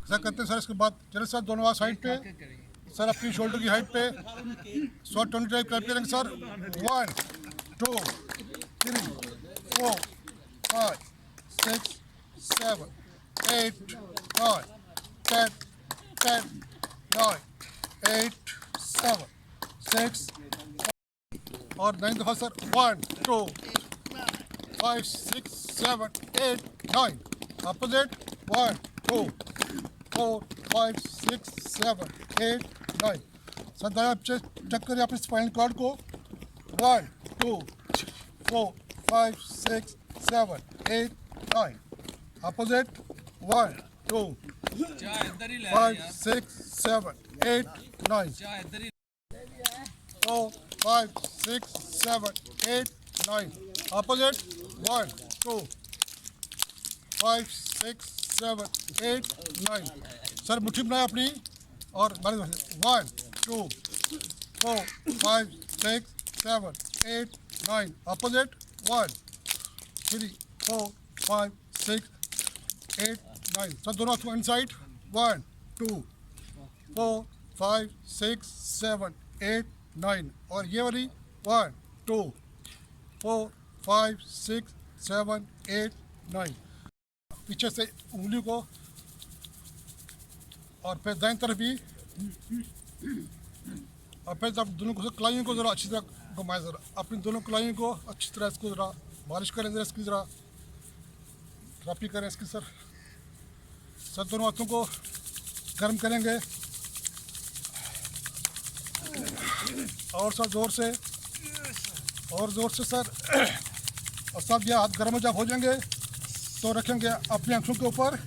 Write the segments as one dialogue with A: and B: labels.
A: Sir करते हैं sir. इसके बाद चले सर दोनों साइड पे सर, अपनी शोल्डर की हाइट पे 120 टाइप क्लैप करेंगे सर। 1 2 3 4 5 6 7 8 9 10 10 9 8 7 6 और 9 दफा सर। 1 2 5 6 7 8 9 अपोजिट। 1 2 4 5 6 7 8 9 सर दाएं चेक करिए अपने स्पाइनल कॉर्ड को। 1 2 4 5 6 7 8 9 अपोजिट। 1 2 5 6 7 8 9 4 5 6 7 8 9 अपोजिट। 1 2 5 6 7 8 9 सर मुट्ठी बनाए अपनी और 1 2 4 5 6 7 8 9 अपोजिट। 1 3 4 5 6 8 9 सर दोनों हाथों इनसाइड। 1 2 4 5 6 7 8 9 और ये वाली 1 2 4 5 6 7 8 9 पीछे से उंगली को और फिर दाएं तरफ भी और फिर जब दोनों कलाइयों को ज़रा अच्छी तरह घुमाएं। ज़रा अपनी दोनों कलाइयों को अच्छी तरह इसको ज़रा मालिश करें। ज़रा इसकी ज़रा थेरेपी करें इसकी सर। सर दोनों हाथों को गर्म करेंगे और सर ज़ोर से सर। और सब ये हाथ गर्म जब हो जाएंगे तो रखेंगे अपनी आंखों के ऊपर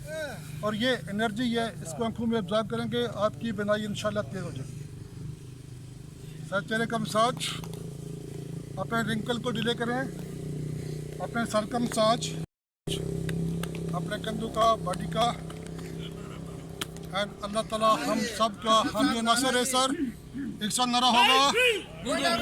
A: और ये एनर्जी ये इसको आंखों में ऑब्जर्व करेंगे। आपकी बीनाई इंशाल्लाह तेज हो जाएगी। सर चेहरे का मसाज, अपने रिंकल को डिले करें, अपने सर का मसाज, अपने कंधों का, बॉडी का। एंड अल्लाह ताला हम सब का हम ये नसर है सर। एक साथ नारा होगा।